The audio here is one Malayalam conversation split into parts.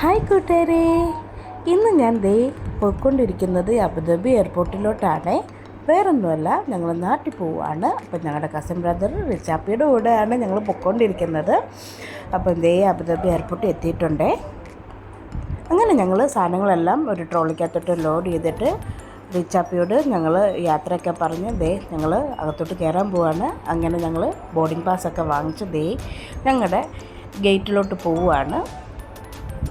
ഹായ് കൂട്ടുകാരെ, ഇന്ന് ഞാൻ പോയിക്കൊണ്ടിരിക്കുന്നത് അബുദാബി എയർപോർട്ടിലോട്ടാണ്. വേറൊന്നുമല്ല, ഞങ്ങൾ നാട്ടിൽ പോവുകയാണ്. അപ്പം ഞങ്ങളുടെ കസിൻ ബ്രദർ റിച്ചാപ്പിയുടെ കൂടെയാണ് ഞങ്ങൾ പോയിക്കൊണ്ടിരിക്കുന്നത്. അപ്പം അബുദാബി എയർപോർട്ടിൽ എത്തിയിട്ടുണ്ട്. അങ്ങനെ ഞങ്ങൾ സാധനങ്ങളെല്ലാം ഒരു ട്രോളിക്കകത്തോട്ട് ലോഡ് ചെയ്തിട്ട് റിച്ചാപ്പിയോട് ഞങ്ങൾ യാത്രയൊക്കെ പറഞ്ഞ് ഞങ്ങൾ അകത്തോട്ട് കയറാൻ പോവുകയാണ്. അങ്ങനെ ഞങ്ങൾ ബോർഡിംഗ് പാസ്സൊക്കെ വാങ്ങിച്ച് ഞങ്ങളുടെ ഗേറ്റിലോട്ട് പോവുകയാണ്.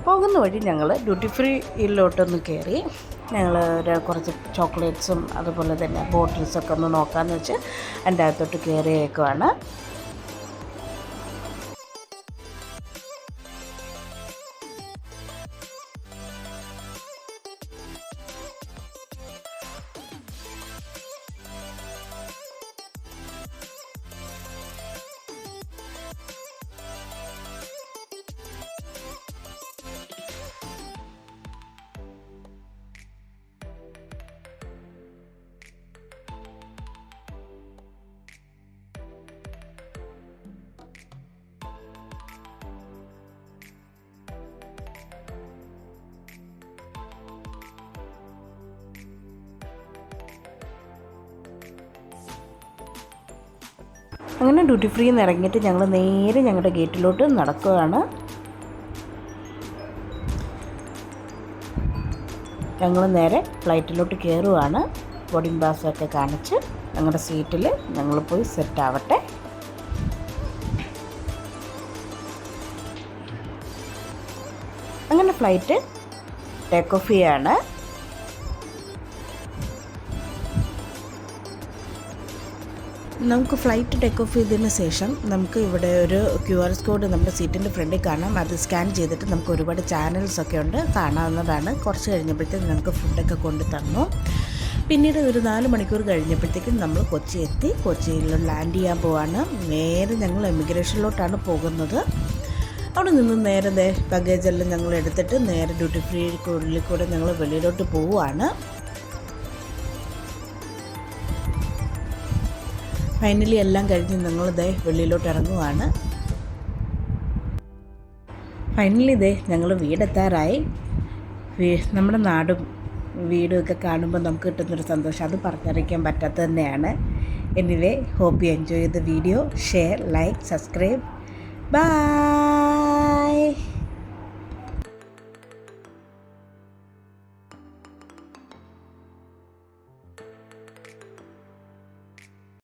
പോകുന്ന വഴി ഞങ്ങൾ ഡ്യൂട്ടി ഫ്രീയിലോട്ടൊന്ന് കയറി ഞങ്ങൾ കുറച്ച് ചോക്ലേറ്റ്സും അതുപോലെ തന്നെ ബോട്ടിൽസൊക്കെ ഒന്ന് നോക്കാമെന്ന് വെച്ച് എൻ്റെ അകത്തോട്ട് കയറിയേക്കുവാണ്. അങ്ങനെ ഡ്യൂട്ടി ഫ്രീ നിന്ന് ഇറങ്ങിയിട്ട് ഞങ്ങൾ നേരെ ഞങ്ങളുടെ ഗേറ്റിലോട്ട് നടക്കുകയാണ്. ഞങ്ങൾ നേരെ ഫ്ലൈറ്റിലോട്ട് കയറുകയാണ്. ബോർഡിംഗ് പാസ്സൊക്കെ കാണിച്ച് ഞങ്ങളുടെ സീറ്റിൽ ഞങ്ങൾ പോയി സെറ്റ് ആവട്ടെ. അങ്ങനെ ഫ്ലൈറ്റ് ടേക്ക് ഓഫ് ചെയ്യാണ്. നമുക്ക് ഫ്ലൈറ്റ് ടേക്ക് ഓഫ് ചെയ്തതിന് ശേഷം നമുക്ക് ഇവിടെ ഒരു QR കോഡ് നമ്മുടെ സീറ്റിൻ്റെ ഫ്രണ്ടിൽ കാണാം. അത് സ്കാൻ ചെയ്തിട്ട് നമുക്ക് ഒരുപാട് ചാനൽസൊക്കെ ഉണ്ട്, കാണാവുന്നതാണ്. കുറച്ച് കഴിഞ്ഞപ്പോഴത്തേക്കും നമുക്ക് ഫുഡൊക്കെ കൊണ്ട് തന്നു. പിന്നീട് ഒരു 4 മണിക്കൂർ കഴിഞ്ഞപ്പോഴത്തേക്കും നമ്മൾ കൊച്ചി എത്തി. കൊച്ചിയിൽ ലാൻഡ് ചെയ്യാൻ പോവാണ്. നേരെ ഞങ്ങൾ എമിഗ്രേഷനിലോട്ടാണ് പോകുന്നത്. അവിടെ നിന്ന് നേരെ ലഗേജെല്ലാം ഞങ്ങൾ എടുത്തിട്ട് നേരെ ഡ്യൂട്ടി ഫ്രീ ഉള്ളിൽ കൂടെ ഞങ്ങൾ വെളിയിലോട്ട് പോവുകയാണ്. ഫൈനലി എല്ലാം കഴിഞ്ഞ് ഞങ്ങൾ വെളിയിലോട്ട് ഇറങ്ങുവാണ്. ഫൈനലി ഞങ്ങൾ വീടെത്താറായി. നമ്മുടെ നാടും വീടും ഒക്കെ കാണുമ്പോൾ നമുക്ക് കിട്ടുന്നൊരു സന്തോഷം അത് പറഞ്ഞറിയിക്കാൻ പറ്റാത്തത് തന്നെയാണ്. Anyway, hope you enjoy the video. Share, like, subscribe. By.